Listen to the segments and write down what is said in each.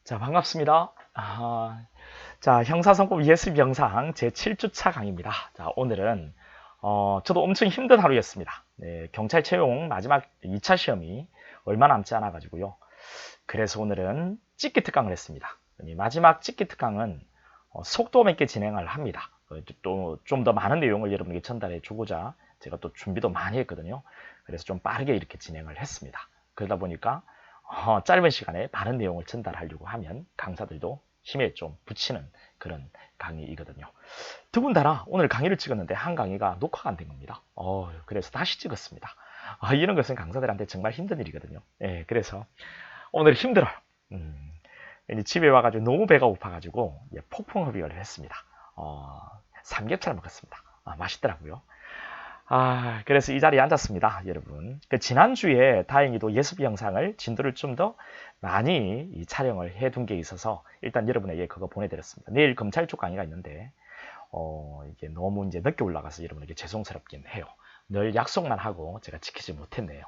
자, 반갑습니다. 자, 형사선고 예습영상 제7주차 강의입니다. 자, 오늘은, 저도 엄청 힘든 하루였습니다. 네, 경찰 채용 마지막 2차 시험이 얼마 남지 않아가지고요. 그래서 오늘은 찍기 특강을 했습니다. 이 마지막 찍기 특강은 속도 있게 진행을 합니다. 또 좀 더 많은 내용을 여러분에게 전달해 주고자 제가 또 준비도 많이 했거든요. 그래서 좀 빠르게 이렇게 진행을 했습니다. 그러다 보니까 짧은 시간에 많은 내용을 전달하려고 하면 강사들도 힘에 좀 붙이는 그런 강의이거든요. 두 분 다나 오늘 강의를 찍었는데 한 강의가 녹화가 안 된 겁니다. 그래서 다시 찍었습니다. 이런 것은 강사들한테 정말 힘든 일이거든요. 예, 그래서 오늘 힘들어요. 이제 집에 와가지고 너무 배가 고파가지고 폭풍 흡입을 했습니다. 삼겹살 먹었습니다. 맛있더라고요. 그래서 이 자리에 앉았습니다, 여러분. 지난주에 다행히도 예습 영상을 진도를 좀 더 많이 촬영을 해둔 게 있어서 일단 여러분에게 그거 보내드렸습니다. 내일 검찰 쪽 강의가 있는데, 이게 너무 이제 늦게 올라가서 여러분에게 죄송스럽긴 해요. 늘 약속만 하고 제가 지키지 못했네요.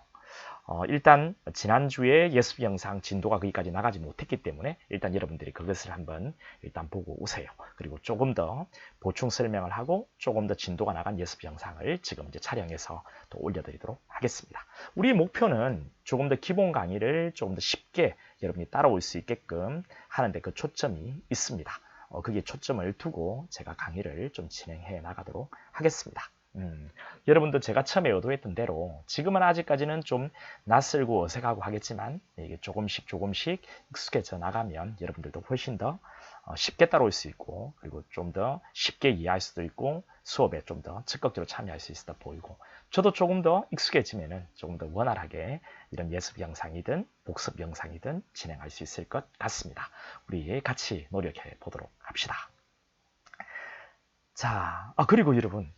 일단 지난주에 예습 영상 진도가 거기까지 나가지 못했기 때문에 일단 여러분들이 그것을 한번 일단 보고 오세요. 그리고 조금 더 보충 설명을 하고 조금 더 진도가 나간 예습 영상을 지금 이제 촬영해서 또 올려드리도록 하겠습니다. 우리 목표는 조금 더 기본 강의를 조금 더 쉽게 여러분이 따라올 수 있게끔 하는데 그 초점이 있습니다. 거기에 초점을 두고 제가 강의를 좀 진행해 나가도록 하겠습니다. 여러분도 제가 처음에 의도했던 대로 지금은 아직까지는 좀 낯설고 어색하고 하겠지만 이게 조금씩 익숙해져 나가면 여러분들도 훨씬 더 쉽게 따라올 수 있고 그리고 좀 더 쉽게 이해할 수도 있고 수업에 좀 더 적극적으로 참여할 수 있어 보이고 저도 조금 더 익숙해지면은 조금 더 원활하게 이런 예습 영상이든 복습 영상이든 진행할 수 있을 것 같습니다. 우리 같이 노력해 보도록 합시다. 자, 그리고 여러분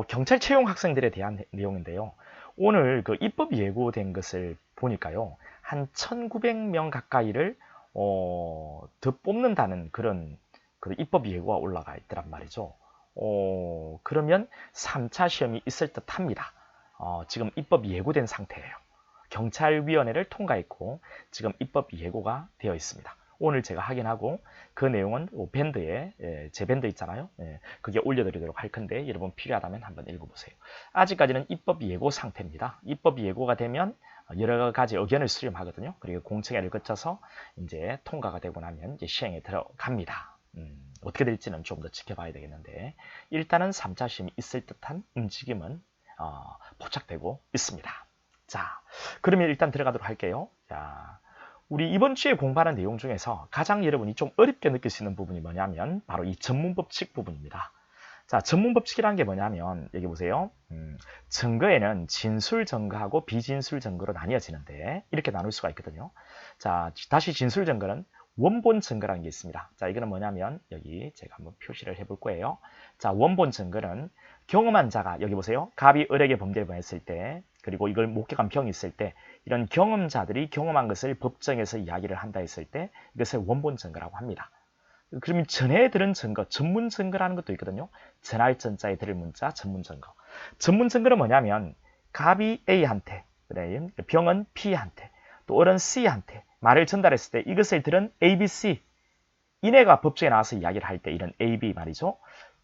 경찰 채용 학생들에 대한 내용인데요. 오늘 그 입법 예고된 것을 보니까요. 한 1900명 가까이를 더 뽑는다는 그런 그 입법 예고가 올라가 있더란 말이죠. 그러면 3차 시험이 있을 듯 합니다. 지금 입법 예고된 상태예요. 경찰위원회를 통과했고 지금 입법 예고가 되어 있습니다. 오늘 제가 확인하고 그 내용은 밴드에 제 밴드 있잖아요. 그게 올려드리도록 할 건데 여러분 필요하다면 한번 읽어보세요. 아직까지는 입법 예고 상태입니다. 입법 예고가 되면 여러 가지 의견을 수렴하거든요. 그리고 공청회를 거쳐서 이제 통과가 되고 나면 이제 시행에 들어갑니다. 어떻게 될지는 좀 더 지켜봐야 되겠는데 일단은 3차 시험이 있을 듯한 움직임은 포착되고 있습니다. 자, 그러면 일단 들어가도록 할게요. 자, 우리 이번 주에 공부하는 내용 중에서 가장 여러분이 좀 어렵게 느낄 수 있는 부분이 뭐냐면 바로 이 전문법칙 부분입니다. 자, 전문법칙이라는 게 뭐냐면 여기 보세요. 증거에는 진술 증거하고 비진술 증거로 나뉘어지는데 이렇게 나눌 수가 있거든요. 자, 다시 진술 증거는 원본 증거라는 게 있습니다. 자, 이거는 뭐냐면 여기 제가 한번 표시를 해볼 거예요. 자, 원본 증거는 경험한 자가 여기 보세요. 갑이 을에게 범죄를 범했을 때 그리고 이걸 목격한 병이 있을 때 이런 경험자들이 경험한 것을 법정에서 이야기를 한다 했을 때 이것을 원본 증거라고 합니다. 그러면 전에 들은 증거, 전문 증거라는 것도 있거든요. 전할 전자에 들을 문자, 전문 증거. 전문 증거는 뭐냐면 갑이 A한테, 병은 B한테, 또 을은 C한테 말을 전달했을 때 이것을 들은 A, B, C 이내가 법정에 나와서 이야기를 할 때 이런 A, B 말이죠.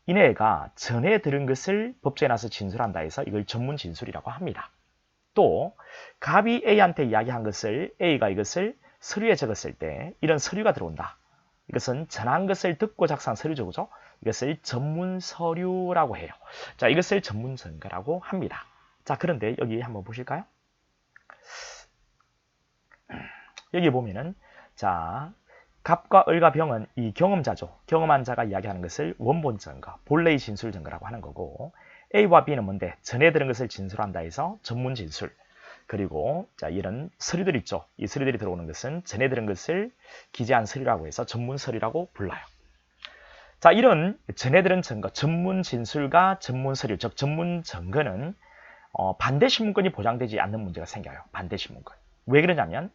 이내가 전에 들은 것을 법정에 나와서 진술한다 해서 이걸 전문 진술이라고 합니다. 또 갑이 A한테 이야기한 것을 A가 이것을 서류에 적었을 때 이런 서류가 들어온다. 이것은 전한 것을 듣고 작성한 서류죠. 그죠? 이것을 전문 서류라고 해요. 자, 이것을 전문 증거라고 합니다. 자, 그런데 여기 한번 보실까요? 여기 보면은 자, 갑과 을과 병은 이 경험자죠. 경험한 자가 이야기하는 것을 원본 증거, 본래의 진술 증거라고 하는 거고 A와 B는 뭔데? 전에 들은 것을 진술한다 해서 전문 진술. 그리고 자, 이런 서류들 있죠. 이 서류들이 들어오는 것은 전에 들은 것을 기재한 서류라고 해서 전문 서류라고 불러요. 자, 이런 전에 들은 증거, 전문 진술과 전문 서류, 즉 전문 증거는 반대 신문권이 보장되지 않는 문제가 생겨요. 반대 신문권. 왜 그러냐면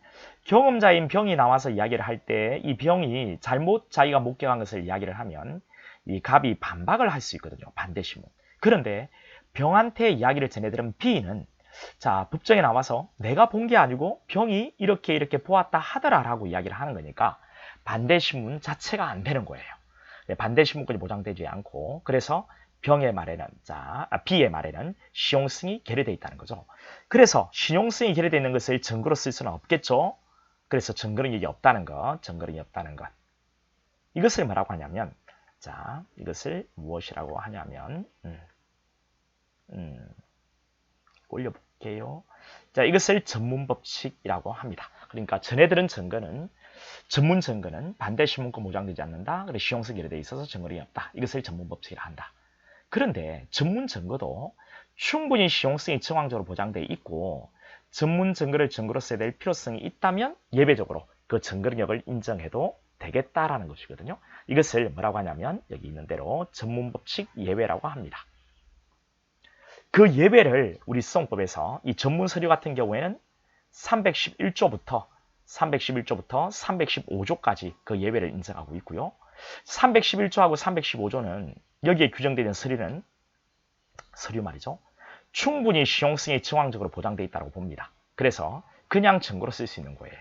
경험자인 병이 나와서 이야기를 할 때 이 병이 잘못 자기가 목격한 것을 이야기를 하면 이 갑이 반박을 할 수 있거든요. 반대 신문. 그런데 병한테 이야기를 전해들은 B는 자, 법정에 나와서 내가 본 게 아니고 병이 이렇게 보았다 하더라라고 이야기를 하는 거니까 반대 신문 자체가 안 되는 거예요. 반대 신문까지 보장되지 않고 그래서 병의 말에는 B의 말에는 시용승이 결여되어 있다는 거죠. 그래서 신용승이 결여되어 있는 것을 증거로 쓸 수는 없겠죠. 그래서 증거능력이 없다는 것, 증거능력이 없다는 것. 이것을 뭐라고 하냐면 이것을 무엇이라고 하냐면 올려볼게요. 이것을 전문법칙이라고 합니다. 그러니까 전해들은 증거는 전문 증거는 반대 신문권 보장되지 않는다. 그래서 시용성이 결여되어 있어서 증거력이 없다. 이것을 전문법칙이라 한다. 그런데 전문 증거도 충분히 시용성이 정황적으로 보장되어 있고 전문 증거를 증거로 써야 될 필요성이 있다면 예외적으로 그 증거력을 인정해도 되겠다라는 것이거든요. 이것을 뭐라고 하냐면 여기 있는 대로 전문법칙 예외라고 합니다. 그 예외를 우리 수성법에서 이 전문 서류 같은 경우에는 311조부터 315조까지 그 예외를 인정하고 있고요. 311조하고 315조는 여기에 규정되어 있는 서류 말이죠. 충분히 시용성이 정황적으로 보장되어 있다고 봅니다. 그래서 그냥 증거로 쓸 수 있는 거예요.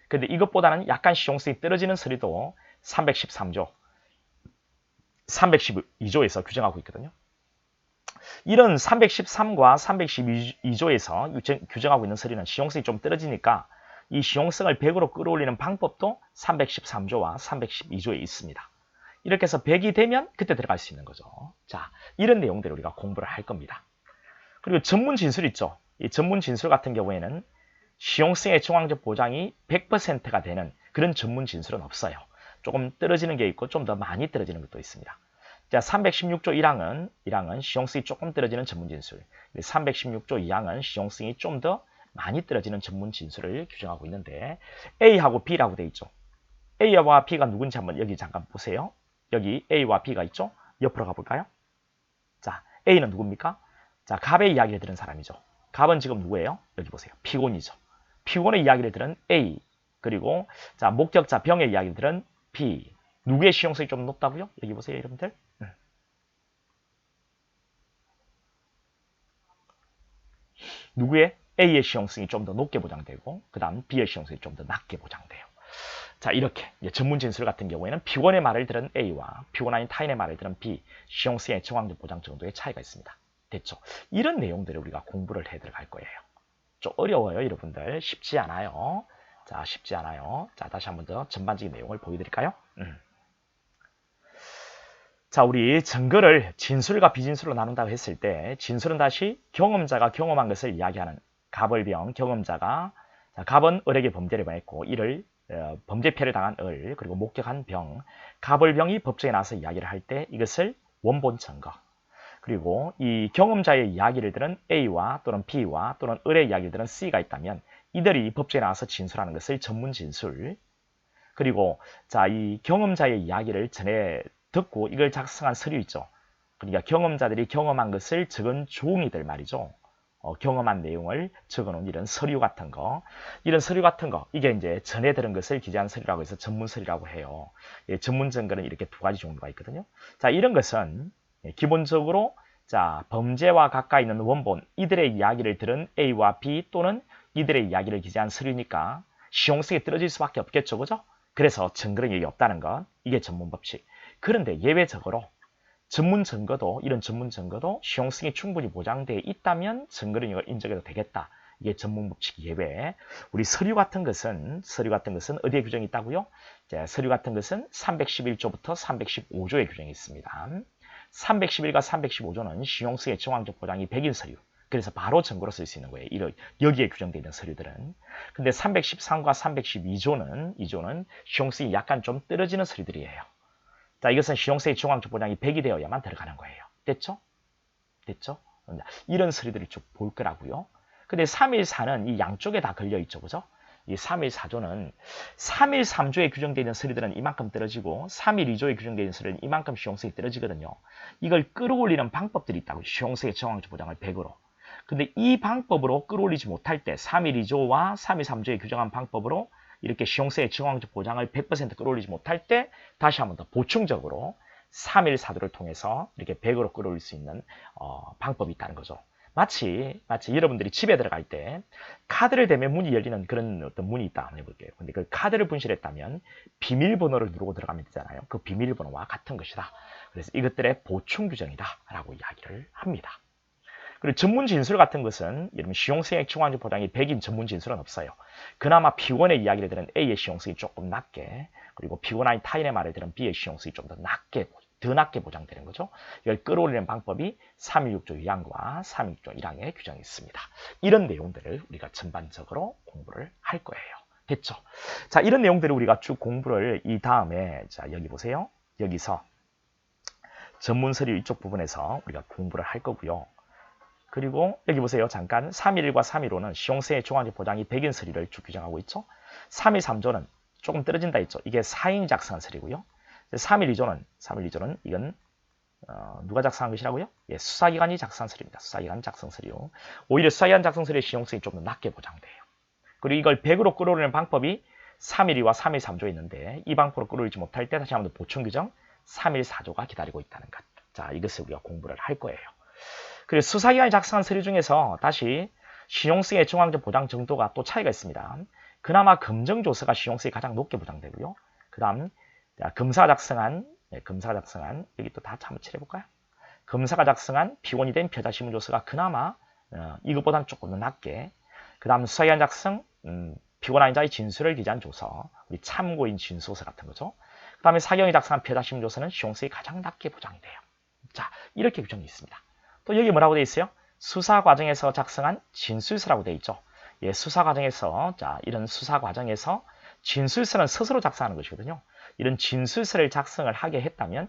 근데 이것보다는 약간 시용성이 떨어지는 서류도 313조, 312조에서 규정하고 있거든요. 이런 313과 312조에서 규정하고 있는 서류는 시용성이 좀 떨어지니까 이 시용성을 100으로 끌어올리는 방법도 313조와 312조에 있습니다. 이렇게 해서 100이 되면 그때 들어갈 수 있는 거죠. 자, 이런 내용들을 우리가 공부를 할 겁니다. 그리고 전문 진술 있죠. 이 전문 진술 같은 경우에는 시용성의 정황적 보장이 100%가 되는 그런 전문 진술은 없어요. 조금 떨어지는 게 있고 좀 더 많이 떨어지는 것도 있습니다. 자, 316조 1항은 시용성이 조금 떨어지는 전문 진술. 316조 2항은 시용성이 좀 더 많이 떨어지는 전문 진술을 규정하고 있는데 A하고 B라고 되어 있죠. A와 B가 누군지 한번 여기 잠깐 보세요. 여기 A와 B가 있죠. 옆으로 가볼까요? 자, A는 누굽니까? 자, 갑의 이야기를 들은 사람이죠. 갑은 지금 누구예요? 여기 보세요. 피곤이죠. 피곤의 이야기를 들은 A. 그리고 자, 목격자 병의 이야기를 들은 B. 누구의 시용성이 좀 높다고요? 여기 보세요, 여러분들. 누구의? A의 시용성이 좀 더 높게 보장되고 그 다음 B의 시용성이 좀 더 낮게 보장돼요. 자, 이렇게 전문 진술 같은 경우에는 피곤의 말을 들은 A와 피곤 아닌 타인의 말을 들은 B, 시용성의 정황적 보장 정도의 차이가 있습니다. 됐죠? 이런 내용들을 우리가 공부를 해 들어갈 거예요. 좀 어려워요, 여러분들. 쉽지 않아요. 자, 쉽지 않아요. 자, 다시 한번 더 전반적인 내용을 보여드릴까요? 자, 우리 증거를 진술과 비진술로 나눈다고 했을 때 진술은 다시 경험자가 경험한 것을 이야기하는 갑을병 경험자가 갑은 을에게 범죄를 범했고 이를 범죄 피해를 당한 을 그리고 목격한 병 갑을병이 법정에 나서 이야기를 할 때 이것을 원본 증거 그리고 이 경험자의 이야기를 들은 A와 또는 B와 또는 을의 이야기를 들은 C가 있다면 이들이 법정에 나와서 진술하는 것을 전문 진술 그리고 자, 이 경험자의 이야기를 전해 듣고 이걸 작성한 서류 있죠. 그러니까 경험자들이 경험한 것을 적은 종이들 말이죠. 경험한 내용을 적어놓은 이런 서류 같은 거, 이게 이제 전해 들은 것을 기재한 서류라고 해서 전문 서류라고 해요. 예, 전문 증거는 이렇게 두 가지 종류가 있거든요. 자, 이런 것은 기본적으로 자, 범죄와 가까이 있는 원본, 이들의 이야기를 들은 A와 B 또는 이들의 이야기를 기재한 서류니까 시용성이 떨어질 수밖에 없겠죠, 그죠? 그래서 증거력이 없다는 것, 이게 전문 법칙. 그런데 예외적으로 전문 증거도 이런 전문 증거도 시용성이 충분히 보장되어 있다면 증거력을 인정해도 되겠다. 이게 전문 법칙 예외. 우리 서류 같은 것은 어디에 규정이 있다고요? 자, 서류 같은 것은 311조부터 315조에 규정이 있습니다. 311과 315조는 시용성의 정황적 보장이 100인 서류. 그래서 바로 증거로 쓸 수 있는 거예요. 여기에 규정되어 있는 서류들은. 근데 313과 312조는 시용성이 약간 좀 떨어지는 서류들이에요. 자, 이것은 시용성의 정황적 보장이 100이 되어야만 들어가는 거예요. 됐죠? 됐죠? 이런 서류들을 쭉 볼 거라고요. 근데 314는 이 양쪽에 다 걸려 있죠. 그죠? 이 314조는 313조에 규정되어 있는 서류들은 이만큼 떨어지고 312조에 규정되어 있는 서류는 이만큼 시용성이 떨어지거든요. 이걸 끌어올리는 방법들이 있다고. 시용성의 정황적 보장을 100으로. 근데 이 방법으로 끌어올리지 못할 때 312조와 313조에 규정한 방법으로 이렇게 시용성의 정황적 보장을 100% 끌어올리지 못할 때 다시 한번 더 보충적으로 314조를 통해서 이렇게 100으로 끌어올릴 수 있는 방법이 있다는 거죠. 마치 여러분들이 집에 들어갈 때 카드를 대면 문이 열리는 그런 어떤 문이 있다 한번 해볼게요. 근데 그 카드를 분실했다면 비밀번호를 누르고 들어가면 되잖아요. 그 비밀번호와 같은 것이다. 그래서 이것들의 보충 규정이다 라고 이야기를 합니다. 그리고 전문 진술 같은 것은 여러분 시용승액 중앙적 보장이 100인 전문 진술은 없어요. 그나마 피고인의 이야기를 들은 A의 시용승이 조금 낮게, 그리고 피고나인 타인의 말을 들은 B의 시용승이 좀 더 낮게 보장되는 거죠. 이걸 끌어올리는 방법이 316조 2항과 316조 1항에 규정이 있습니다. 이런 내용들을 우리가 전반적으로 공부를 할 거예요. 됐죠? 자, 이런 내용들을 우리가 쭉 공부를 이 다음에, 자, 여기 보세요. 여기서 전문 서류 이쪽 부분에서 우리가 공부를 할 거고요. 그리고 여기 보세요. 잠깐 311과 315는 시용세의 중앙적 보장이 100인 서류를 쭉 규정하고 있죠. 313조는 조금 떨어진다 했죠. 이게 4인이 작성한 서류고요. 312조는 이건 누가 작성한 것이라고요? 예, 수사기관이 작성한 서류입니다. 수사기관 작성 서류. 오히려 수사기관 작성 서류의 시용성이 좀 더 낮게 보장돼요. 그리고 이걸 100으로 끌어올리는 방법이 312와 313조에 있는데 이 방법으로 끌어올리지 못할 때 다시 한번 보충 규정 314조가 기다리고 있다는 것. 자, 이것을 우리가 공부를 할 거예요. 그리고 수사기관이 작성한 서류 중에서 다시 시용성의 중앙적 보장 정도가 또 차이가 있습니다. 그나마 검정조서가 시용성이 가장 높게 보장되고요. 그 다음 검사가 작성한 여기 또 다 한번 칠해볼까요? 검사가 작성한 피곤이 된 피해자 신문조서가 그나마 이것보다는 조금 더 낮게, 그 다음 수사기관 작성 피고인자의 진술을 기재한 조서, 우리 참고인 진술서 같은 거죠. 그 다음에 사경이 작성한 피해자 신문조서는 시용성이 가장 낮게 보장이 돼요. 자, 이렇게 규정이 있습니다. 또 여기 뭐라고 되어 있어요? 수사 과정에서 작성한 진술서라고 되어 있죠. 예, 수사 과정에서, 자, 이런 수사 과정에서 진술서는 스스로 작성하는 것이거든요. 이런 진술서를 작성을 하게 했다면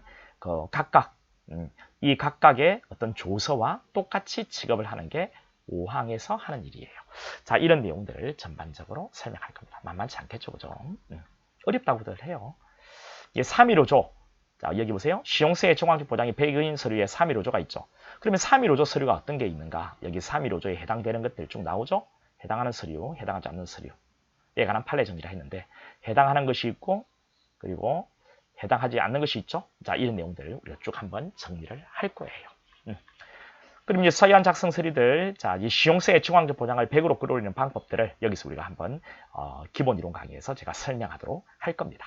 이 각각의 어떤 조서와 똑같이 취급을 하는 게 5항에서 하는 일이에요. 자, 이런 내용들을 전반적으로 설명할 겁니다. 만만치 않겠죠, 그죠? 어렵다고들 해요. 예, 315조. 자, 여기 보세요. 시용세의 중앙적 보장이 100인 서류에 315조가 있죠. 그러면 315조 서류가 어떤 게 있는가? 여기 315조에 해당되는 것들 쭉 나오죠? 해당하는 서류, 해당하지 않는 서류. 에 관한 판례 정리를 했는데 해당하는 것이 있고 그리고 해당하지 않는 것이 있죠. 자, 이런 내용들을 우리가 쭉 한번 정리를 할 거예요. 그럼 이제 서기관 작성 서류들, 자, 이 시용세의 중앙적 보장을 100으로 끌어올리는 방법들을 여기서 우리가 한번 기본 이론 강의에서 제가 설명하도록 할 겁니다.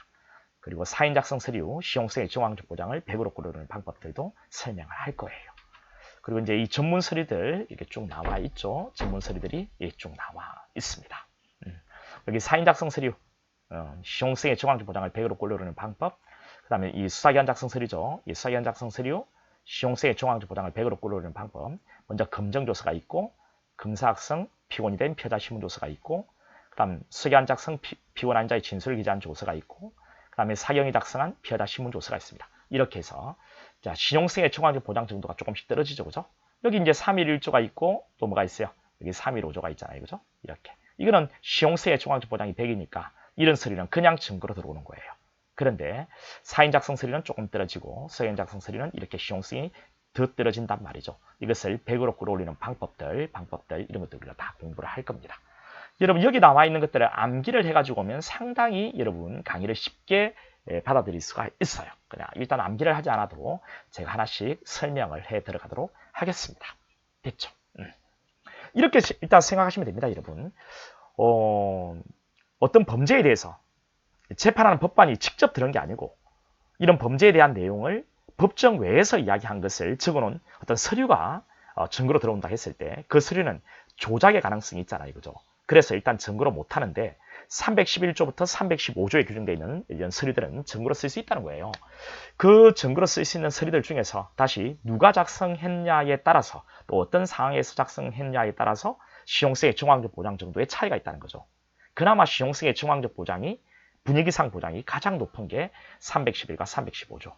그리고 사인 작성 서류, 시용세의 중앙적 보장을 100으로 끌어올리는 방법들도 설명을 할 거예요. 그리고 이제 이 전문 서류들 이렇게 쭉 나와 있죠. 전문 서류들이 쭉 나와 있습니다. 여기 사인 작성 서류, 시용성의 중앙적 보장을 100으로 끌어올리는 방법, 그 다음에 이 수사기관 작성 서류죠. 이 수사기관 작성 서류, 시용성의 중앙적 보장을 100으로 끌어올리는 방법. 먼저 검정조서가 있고, 검사학성, 피곤이 된 피해자 신문조서가 있고, 그 다음 수사기관 작성 피곤환자의 진술을 기재한 조서가 있고, 그 다음에 사경이 작성한 피해자 신문조서가 있습니다. 이렇게 해서 자, 시용성의 중앙적 보장 정도가 조금씩 떨어지죠, 그죠? 여기 이제 311조가 있고, 또 뭐가 있어요? 여기 315조가 있잖아요, 그죠? 이렇게. 이거는 시용세의 중앙적 보장이 100이니까 이런 서류는 그냥 증거로 들어오는 거예요. 그런데 사인 작성 서류는 조금 떨어지고 서인 작성 서류는 이렇게 시용성이 더 떨어진단 말이죠. 이것을 100으로 끌어올리는 방법들 이런 것들 우리가 다 공부를 할 겁니다. 여러분 여기 나와 있는 것들을 암기를 해가지고 오면 상당히 여러분 강의를 쉽게 받아들일 수가 있어요. 그냥 일단 암기를 하지 않아도 제가 하나씩 설명을 해 들어가도록 하겠습니다. 됐죠? 이렇게 일단 생각하시면 됩니다, 여러분. 어떤 범죄에 대해서 재판하는 법관이 직접 들은 게 아니고 이런 범죄에 대한 내용을 법정 외에서 이야기한 것을 적어놓은 어떤 서류가 증거로 들어온다 했을 때 그 서류는 조작의 가능성이 있잖아요, 그죠? 그래서 일단 증거로 못하는데 311조부터 315조에 규정되어 있는 이런 서류들은 증거로 쓸 수 있다는 거예요. 그 증거로 쓸 수 있는 서류들 중에서 다시 누가 작성했냐에 따라서 또 어떤 상황에서 작성했냐에 따라서 시용성의 중앙적 보장 정도의 차이가 있다는 거죠. 그나마 시용성의 중앙적 보장이 분위기상 보장이 가장 높은 게 311과 315조.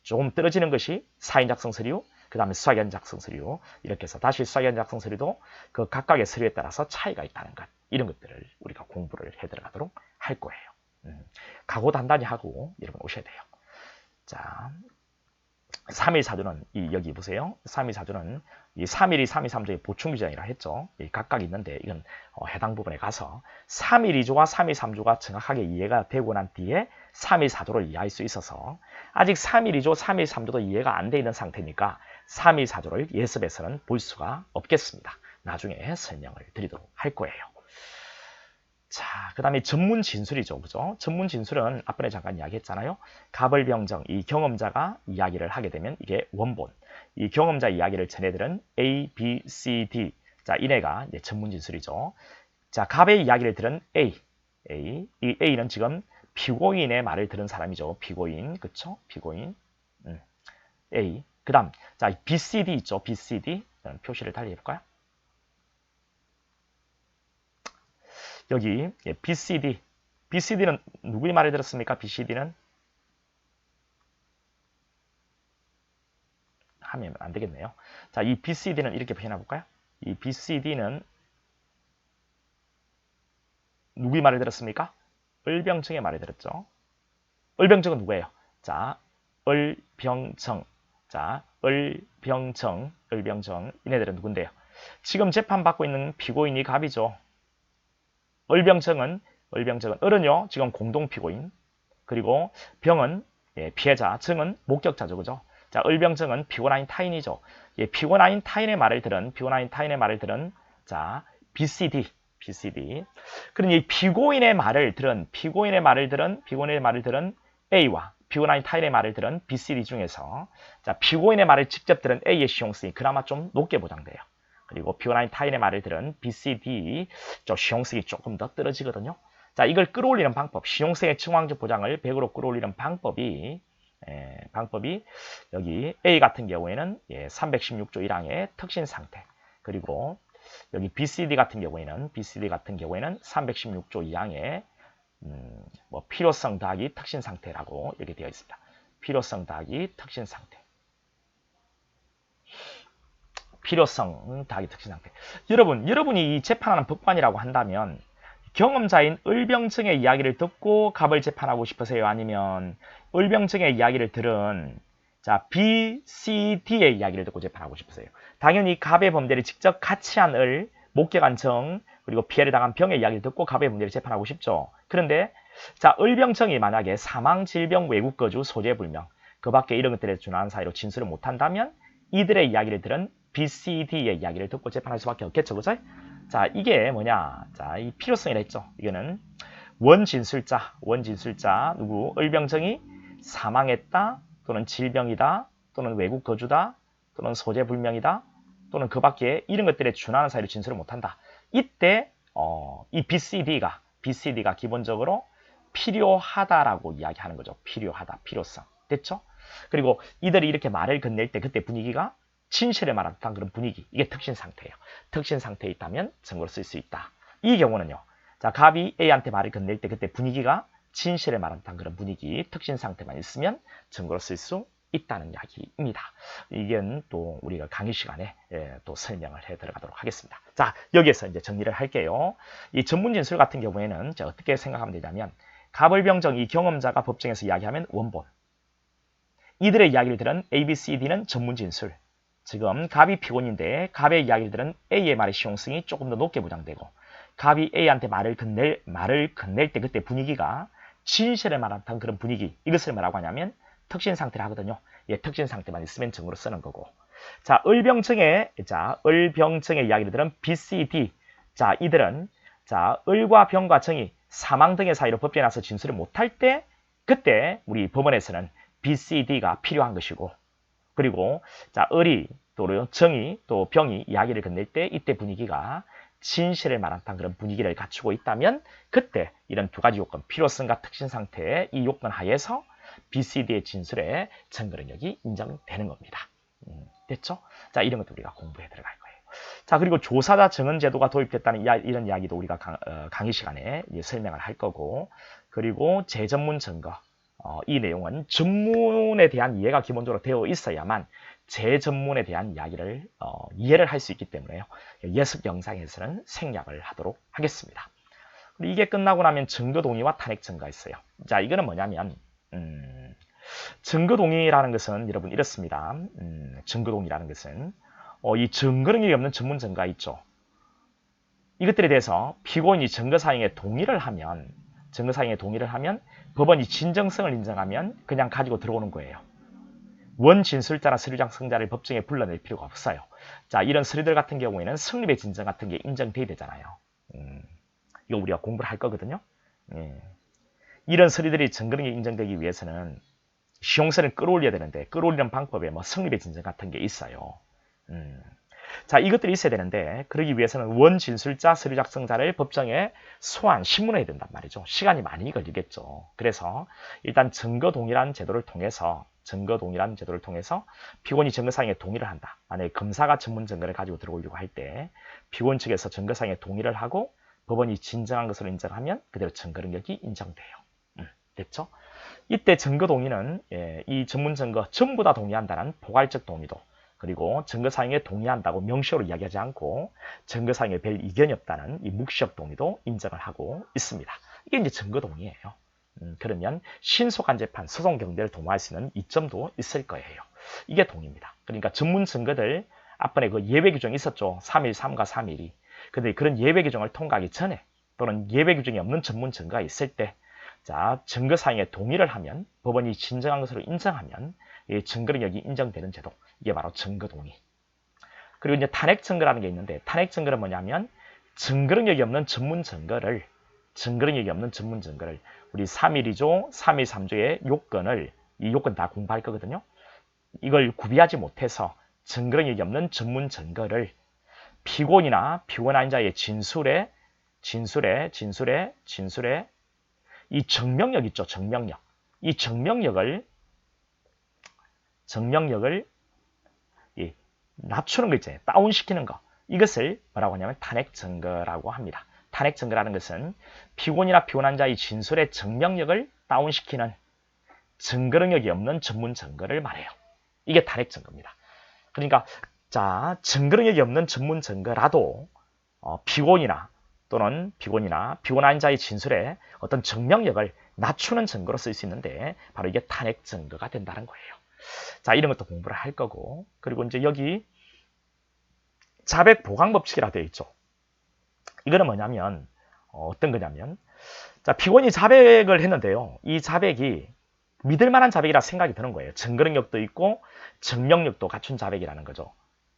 조금 떨어지는 것이 사인 작성 서류, 그 다음에 수사기관 작성 서류 이렇게 해서 다시 수사기관 작성 서류도 그 각각의 서류에 따라서 차이가 있다는 것. 이런 것들을 우리가 공부를 해 들어가도록 할 거예요. 각오 단단히 하고 여러분 오셔야 돼요. 자, 314조는 여기 보세요. 314조는 이 312, 323조의 보충 규정이라 했죠. 각각 있는데 이건 해당 부분에 가서 312조와 323조가 정확하게 이해가 되고 난 뒤에 314조를 이해할 수 있어서 아직 312조, 323조도 이해가 안 돼 있는 상태니까 3.2사조를 예습에서는 볼 수가 없겠습니다. 나중에 설명을 드리도록 할 거예요. 자, 그 다음에 전문 진술이죠. 그죠? 전문 진술은 앞번에 잠깐 이야기했잖아요. 가벌병정, 이 경험자가 이야기를 하게 되면 이게 원본. 이 경험자 이야기를 전해들은 A, B, C, D. 자, 이네가 이제 전문 진술이죠. 자, 갑의 이야기를 들은 A. 이 A는 지금 피고인의 말을 들은 사람이죠. 피고인. 그쵸? 피고인. A. 그 다음, 자, B, C, D 있죠. B, C, D. 표시를 달리 해볼까요? 여기 BCD, BCD는 누구의 말을 들었습니까? BCD는 하면 안 되겠네요. 자, 이 BCD는 이렇게 표현해 볼까요? 이 BCD는 누구의 말을 들었습니까? 을병청의 말을 들었죠. 을병청은 누구예요? 자, 을병청. 자, 을병청, 이네들은 누군데요? 지금 재판받고 있는 피고인이 갑이죠. 을병청은 을은요 지금 공동 피고인, 그리고 병은 피해자, 청은 목격자죠. 그죠? 자, 을병청은 피고나인 타인이죠. 피고나인 타인의 말을 들은 자, BCD. 그러니 피고인의 말을 들은 A와 피고나인 타인의 말을 들은 BCD 중에서 자, 피고인의 말을 직접 들은 A의 시용성이 그나마 좀 높게 보장돼요. 그리고 피고나인 타인의 말을 들은 BCD 시용성이 조금 더 떨어지거든요. 자, 이걸 끌어올리는 방법, 시용성의 청황적 보장을 100으로 끌어올리는 방법이 여기 A 같은 경우에는 316조 1항의 특신 상태, 그리고 여기 BCD 같은 경우에는 316조 2항의 필요성 더하기 특신 상태라고 이렇게 되어 있습니다. 필요성 더하기 특신 상태. 필요성 더하기 특신 상태. 여러분이 이 재판하는 법관이라고 한다면 경험자인 을병청의 이야기를 듣고 갑을 재판하고 싶으세요? 아니면 을병청의 이야기를 들은 자, B, C, D의 이야기를 듣고 재판하고 싶으세요? 당연히 갑의 범죄를 직접 같이 한 을, 목격한 정, 그리고 피해를 당한 병의 이야기를 듣고 갑의 범죄를 재판하고 싶죠. 그런데 자, 을병청이 만약에 사망, 질병, 외국 거주, 소재 불명, 그 밖에 이런 것들에 준하는 사유로 진술을 못한다면 이들의 이야기를 들은 B, C, D의 이야기를 듣고 재판할 수밖에 없겠죠. 그죠? 자, 이게 뭐냐? 자, 이 필요성이라 했죠. 이거는 원진술자, 누구? 을병청이 사망했다, 또는 질병이다, 또는 외국 거주다, 또는 소재 불명이다, 또는 그 밖에 이런 것들에 준하는 사유로 진술을 못한다. 이때 이 BCD가 기본적으로 필요하다라고 이야기하는 거죠. 필요하다, 필요성. 됐죠? 그리고 이들이 이렇게 말을 건넬 때 그때 분위기가 진실을 말하는 듯한 그런 분위기. 이게 특신 상태예요. 특신 상태에 있다면 증거로 쓸 수 있다. 이 경우는요. 자, 갑이 A한테 말을 건넬 때 그때 분위기가 진실을 말하는 듯한 그런 분위기, 특신 상태만 있으면 증거로 쓸 수 있다는 이야기입니다. 이건 또 우리가 강의 시간에 또 설명을 해 들어가도록 하겠습니다. 자, 여기에서 이제 정리를 할게요. 이 전문 진술 같은 경우에는 어떻게 생각하면 되냐면 갑을병정 이 경험자가 법정에서 이야기하면 원본. 이들의 이야기를 들은 A, B, C, D는 전문 진술. 지금 갑이 피고인인데 갑의 이야기를 들은 A의 말의 시용성이 조금 더 높게 보장되고 갑이 A한테 말을 건넬 때 그때 분위기가 진실을 말하는 그런 분위기. 이것을 뭐라고 하냐면 특신 상태를 하거든요. 특신 상태만 있으면 증거로 쓰는 거고. 자, 을병청의 이야기를 들은 B, C, D. 자, 이들은 을과 병과 정이 사망 등의 사유로 법정에 나서 진술을 못할 때 그때 우리 법원에서는 B, C, D가 필요한 것이고, 그리고 자, 을이 또 정이 또 병이 이야기를 건넬 때 이때 분위기가 진실을 말하는 그런 분위기를 갖추고 있다면 그때 이런 두 가지 요건, 필요성과 특신 상태의 이 요건 하에서 BCD의 진술에 증거능력이 인정되는 겁니다. 됐죠? 자, 이런 것도 우리가 공부해 들어갈 거예요. 자, 그리고 조사자 증언 제도가 도입됐다는 이런 이야기도 우리가 강의 시간에 설명을 할 거고, 그리고 재전문 증거. 이 내용은 전문에 대한 이해가 기본적으로 되어 있어야만 재전문에 대한 이야기를 이해를 할 수 있기 때문에요. 예습 영상에서는 생략을 하도록 하겠습니다. 그리고 이게 끝나고 나면 증거동의와 탄핵 증거가 있어요. 자, 이거는 뭐냐면 증거동의라는 것은 여러분 이렇습니다. 증거동의라는 것은 이 증거능력이 없는 전문 증거가 있죠. 이것들에 대해서 피고인이 증거 사용에 동의를 하면 법원이 진정성을 인정하면 그냥 가지고 들어오는 거예요. 원진술자나 서류작성자를 법정에 불러낼 필요가 없어요. 자, 이런 서류들 같은 경우에는 성립의 진정 같은 게 인정돼야 되잖아요. 이거 우리가 공부를 할 거거든요. 이런 서류들이 증거능력 인정되기 위해서는 시용선을 끌어올려야 되는데 끌어올리는 방법에 뭐 성립의 진정 같은 게 있어요. 자, 이것들이 있어야 되는데 그러기 위해서는 원진술자, 서류작성자를 법정에 소환, 신문해야 된단 말이죠. 시간이 많이 걸리겠죠. 그래서 일단 증거동일한 제도를 통해서 피고인이 증거사항에 동의를 한다. 만약에 검사가 전문 증거를 가지고 들어오려고 할 때 피고인 측에서 증거사항에 동의를 하고 법원이 진정한 것으로 인정하면 그대로 증거능력이 인정돼요. 됐죠? 이때 증거동의는 이 전문 증거 전부 다 동의한다는 포괄적 동의도, 그리고 증거사항에 동의한다고 명시로 이야기하지 않고 증거사항에 별 이견이 없다는 이 묵시적 동의도 인정을 하고 있습니다. 이게 이제 증거동의예요. 그러면 신속한 재판, 소송 경대를 도모할 수 있는 이점도 있을 거예요. 이게 동의입니다. 그러니까 전문 증거들 앞번에 그 예외 규정이 있었죠. 313과 312. 근데 그런 예외 규정을 통과하기 전에 또는 예외 규정이 없는 전문 증거가 있을 때, 자, 증거사항에 동의를 하면 법원이 진정한 것으로 인정하면 이 증거능력이 인정되는 제도, 이게 바로 증거동의. 그리고 이제 탄핵 증거라는 게 있는데, 탄핵 증거는 뭐냐면 증거능력이 없는 전문 증거를 우리 312조, 313조의 요건을, 이 요건 다 공부할 거거든요. 이걸 구비하지 못해서 증거능력이 없는 전문 증거를 피고인이나 피고인 아닌 자의 진술에 이 증명력 있죠, 증명력. 이 증명력을 낮추는 거 있잖아요. 다운시키는 거. 이것을 뭐라고 하냐면 탄핵 증거라고 합니다. 탄핵 증거라는 것은 피고인이나 피고인 자의 진술의 증명력을 다운시키는 증거능력이 없는 전문 증거를 말해요. 이게 탄핵 증거입니다. 그러니까 자, 증거능력이 없는 전문 증거라도 피고인이나 피고인 아닌 자의 진술에 어떤 증명력을 낮추는 증거로 쓸 수 있는데 바로 이게 탄핵 증거가 된다는 거예요. 자, 이런 것도 공부를 할 거고, 그리고 이제 여기 자백 보강 법칙이라 되어 있죠. 이거는 뭐냐면 어떤 거냐면, 자, 피고인이 자백을 했는데요. 이 자백이 믿을 만한 자백이라 생각이 드는 거예요. 증거능력도 있고 증명력도 갖춘 자백이라는 거죠.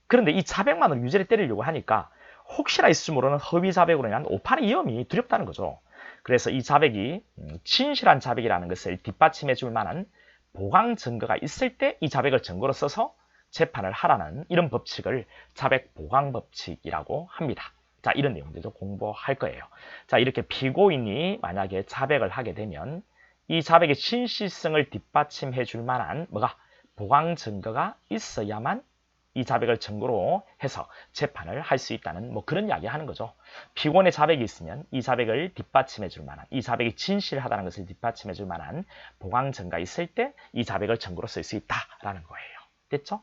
그런데 이 자백만으로 유죄를 때리려고 하니까 혹시나 있을지 모르는 허위 자백으로 인한 오판의 위험이 두렵다는 거죠. 그래서 이 자백이 진실한 자백이라는 것을 뒷받침해 줄 만한 보강 증거가 있을 때 이 자백을 증거로 써서 재판을 하라는 이런 법칙을 자백 보강 법칙이라고 합니다. 자, 이런 내용들도 공부할 거예요. 자, 이렇게 피고인이 만약에 자백을 하게 되면 이 자백의 진실성을 뒷받침해 줄 만한 보강 증거가 있어야만 이 자백을 증거로 해서 재판을 할 수 있다는 그런 이야기 하는 거죠. 피고인의 자백이 있으면 이 자백을 뒷받침해 줄 만한, 이 자백이 진실하다는 것을 뒷받침해 줄 만한 보강 증거가 있을 때 이 자백을 증거로 쓸 수 있다라는 거예요. 됐죠?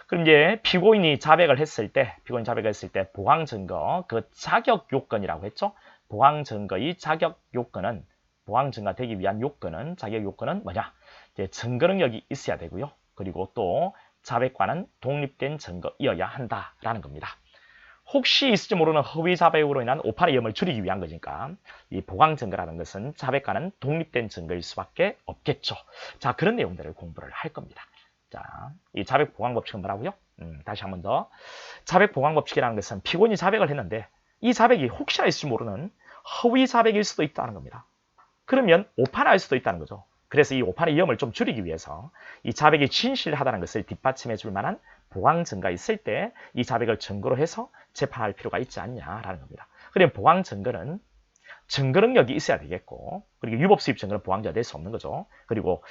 그럼 이제 피고인이 자백을 했을 때 보강 증거, 그 자격 요건이라고 했죠? 보강 증거의 자격 요건은, 보강 증거가 되기 위한 요건은, 자격 요건은 뭐냐? 이제 증거 능력이 있어야 되고요. 그리고 또 자백과는 독립된 증거이어야 한다라는 겁니다. 혹시 있을지 모르는 허위 자백으로 인한 오판의 위험을 줄이기 위한 거니까 이 보강 증거라는 것은 자백과는 독립된 증거일 수밖에 없겠죠. 자, 그런 내용들을 공부를 할 겁니다. 자, 이 자백 보강 법칙은 뭐라고요? 다시 한 번 더. 자백 보강 법칙이라는 것은 피고인이 자백을 했는데 이 자백이 혹시나 있을지 모르는 허위 자백일 수도 있다는 겁니다. 그러면 오판할 수도 있다는 거죠. 그래서 이 오판의 위험을 좀 줄이기 위해서 이 자백이 진실하다는 것을 뒷받침해 줄 만한 보강 증거가 있을 때 이 자백을 증거로 해서 재판할 필요가 있지 않냐라는 겁니다. 그러면 보강 증거는 증거 능력이 있어야 되겠고, 그리고 유법 수입 증거는 보강자가 될 수 없는 거죠. 그리고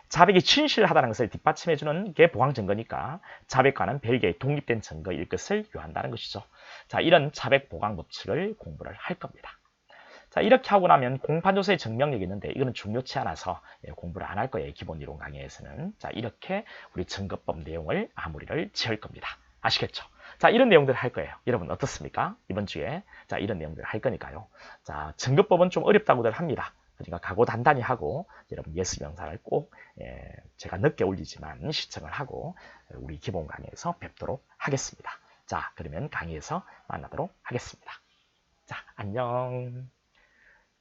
자백이 진실하다는 것을 뒷받침해 주는 게 보강 증거니까 자백과는 별개의 독립된 증거일 것을 요한다는 것이죠. 자, 이런 자백 보강 법칙을 공부를 할 겁니다. 자, 이렇게 하고 나면 공판조서의 증명력이 있는데 이거는 중요치 않아서 공부를 안 할 거예요. 기본 이론 강의에서는. 자, 이렇게 우리 증거법 내용을 마무리를 지을 겁니다. 아시겠죠? 자, 이런 내용들을 할 거예요. 여러분 어떻습니까? 이번 주에 자, 이런 내용들을 할 거니까요. 자, 증거법은 좀 어렵다고들 합니다. 그러니까 각오 단단히 하고 여러분 예습 영상을 꼭 제가 늦게 올리지만 시청을 하고 우리 기본 강의에서 뵙도록 하겠습니다. 자, 그러면 강의에서 만나도록 하겠습니다. 자, 안녕.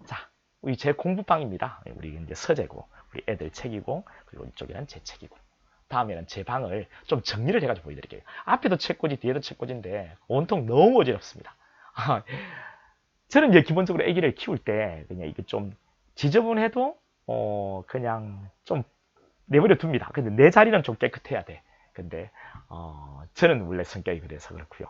자, 우리 제 공부방입니다. 우리 이제 서재고, 우리 애들 책이고, 그리고 이쪽에는 제 책이고. 다음에는 제 방을 좀 정리를 해가지고 보여드릴게요. 앞에도 책꽂이, 뒤에도 책꽂이인데 온통 너무 어지럽습니다. 저는 이제 기본적으로 아기를 키울 때 그냥 이게 좀 지저분해도 그냥 좀 내버려 둡니다. 근데 내 자리는 좀 깨끗해야 돼. 근데 저는 원래 성격이 그래서 그렇고요.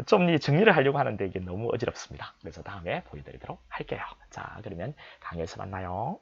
좀 정리를 하려고 하는데 이게 너무 어지럽습니다. 그래서 다음에 보여드리도록 할게요. 자, 그러면 강의에서 만나요.